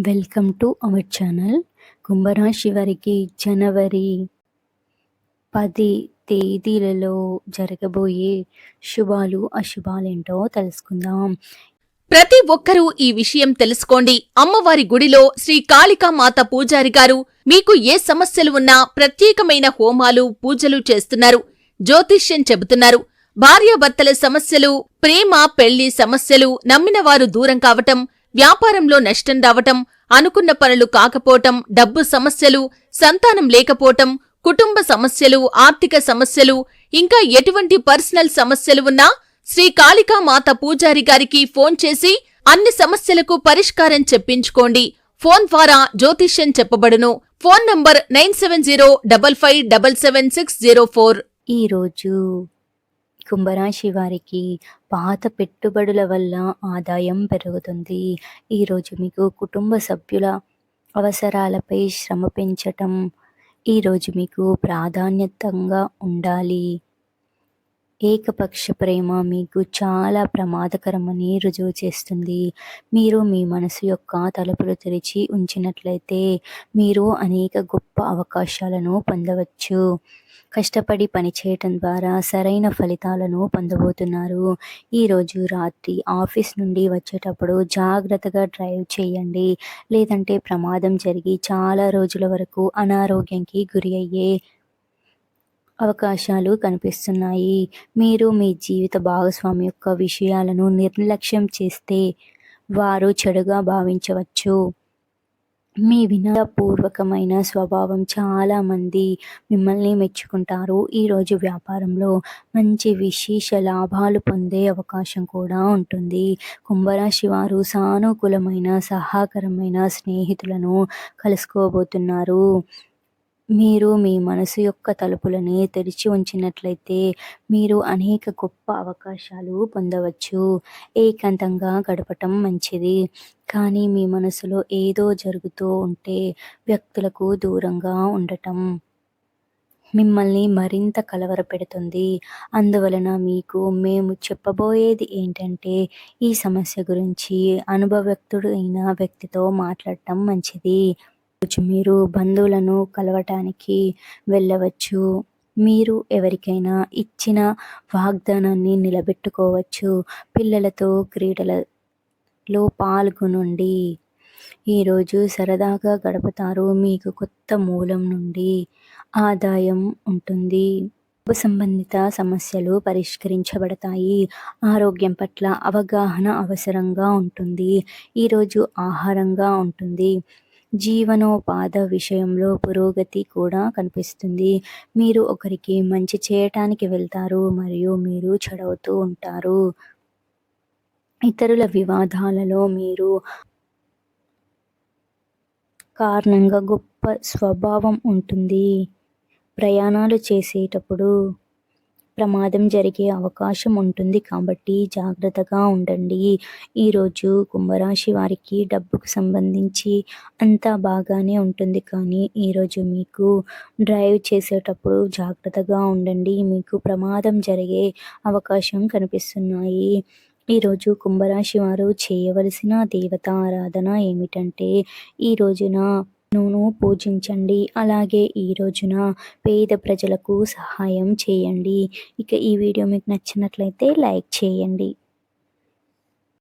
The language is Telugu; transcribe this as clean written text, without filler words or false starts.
Welcome to our channel. కుంభరాశి వారికి జనవరి 10 తేదీలలో జరగబోయే శుభాలు అశుభాలేంటో తెలుసుకుందాం. ప్రతి ఒక్కరూ ఈ విషయం తెలుసుకోండి. అమ్మవారి గుడిలో శ్రీ కాళికామాత పూజారి గారు మీకు ఏ సమస్యలు ఉన్నా ప్రత్యేకమైన హోమాలు పూజలు చేస్తున్నారు. జ్యోతిష్యం చెబుతున్నారు. భార్యాభర్తల సమస్యలు, ప్రేమ పెళ్లి సమస్యలు, నమ్మిన వారు దూరం కావటం, వ్యాపారంలో నష్టం రావటం, అనుకున్న పనులు కాకపోవటం, డబ్బు సమస్యలు, సంతానం లేకపోవటం, కుటుంబ సమస్యలు, ఆర్థిక సమస్యలు, ఇంకా ఎటువంటి పర్సనల్ సమస్యలు ఉన్నా శ్రీ కాళికామాత పూజారి గారికి ఫోన్ చేసి అన్ని సమస్యలకు పరిష్కారం చెప్పించుకోండి. ఫోన్ ద్వారా జ్యోతిష్యం చెప్పబడును. Phone number 9705577604. ఈరోజు కుంభరాశి వారికి పాత పెట్టుబడుల వల్ల ఆదాయం పెరుగుతుంది. ఈరోజు మీకు కుటుంబ సభ్యుల అవసరాలపై శ్రమ పెంచటం ఈరోజు మీకు ప్రాధాన్యతంగా ఉండాలి. ఏకపక్ష ప్రేమ మీకు చాలా ప్రమాదకరమని రుజువు చేస్తుంది. మీరు మీ మనసు యొక్క తలుపులు తెరిచి ఉంచినట్లయితే మీరు అనేక గొప్ప అవకాశాలను పొందవచ్చు. కష్టపడి పనిచేయటం ద్వారా సరైన ఫలితాలను పొందబోతున్నారు. ఈరోజు రాత్రి ఆఫీస్ నుండి వచ్చేటప్పుడు జాగ్రత్తగా డ్రైవ్ చేయండి. లేదంటే ప్రమాదం జరిగి చాలా రోజుల వరకు అనారోగ్యానికి గురి అయ్యే అవకాశాలు కనిపిస్తున్నాయి. మీరు మీ జీవిత భాగస్వామి యొక్క విషయాలను నిర్లక్ష్యం చేస్తే వారు చెడుగా భావించవచ్చు. మీ వినయపూర్వకమైన స్వభావం చాలామంది మిమ్మల్ని మెచ్చుకుంటారు. ఈరోజు వ్యాపారంలో మంచి విశేష లాభాలు పొందే అవకాశం కూడా ఉంటుంది. కుంభరాశి వారు సానుకూలమైన సహకారమైన స్నేహితులను కలుసుకోబోతున్నారు. మీరు మీ మనసు యొక్క తలుపులని తెరిచి ఉంచినట్లయితే మీరు అనేక గొప్ప అవకాశాలు పొందవచ్చు. ఏకాంతంగా గడపటం మంచిది. కానీ మీ మనసులో ఏదో జరుగుతూ ఉంటే వ్యక్తులకు దూరంగా ఉండటం మిమ్మల్ని మరింత కలవరపెడుతుంది. అందువలన మీకు మేము చెప్పబోయేది ఏంటంటే ఈ సమస్య గురించి అనుభవజ్ఞుడైన వ్యక్తితో మాట్లాడటం మంచిది. మీరు బంధువులను కలవటానికి వెళ్ళవచ్చు. మీరు ఎవరికైనా ఇచ్చిన వాగ్దానాన్ని నిలబెట్టుకోవచ్చు. పిల్లలతో క్రీడలలో పాల్గొనండి. ఈరోజు సరదాగా గడుపుతారు. మీకు కొత్త మూలం నుండి ఆదాయం ఉంటుంది. డబ్బు సంబంధిత సమస్యలు పరిష్కరించబడతాయి. ఆరోగ్యం పట్ల అవగాహన అవసరంగా ఉంటుంది. ఈరోజు ఆహారంగా ఉంటుంది. జీవనోపాధి విషయంలో పురోగతి కూడా కనిపిస్తుంది. మీరు ఒకరికి మంచి చేయటానికి వెళ్తారు మరియు మీరు చెడవుతూ ఉంటారు. ఇతరుల వివాదాలలో మీరు కారణంగా గొప్ప స్వభావం ఉంటుంది. ప్రయాణాలు చేసేటప్పుడు ప్రమాదం జరిగే అవకాశం ఉంటుంది కాబట్టి జాగ్రత్తగా ఉండండి. ఈరోజు కుంభరాశి వారికి డబ్బుకు సంబంధించి అంతా బాగానే ఉంటుంది. కానీ ఈరోజు మీకు డ్రైవ్ చేసేటప్పుడు జాగ్రత్తగా ఉండండి. మీకు ప్రమాదం జరిగే అవకాశం కనిపిస్తున్నాయి. ఈరోజు కుంభరాశి వారు చేయవలసిన దేవతారాధన ఏమిటంటే ఈ రోజున పూజించండి. అలాగే ఈ రోజున పేద ప్రజలకు సహాయం చేయండి. ఇక ఈ వీడియో మీకు నచ్చినట్లయితే లైక్ చేయండి.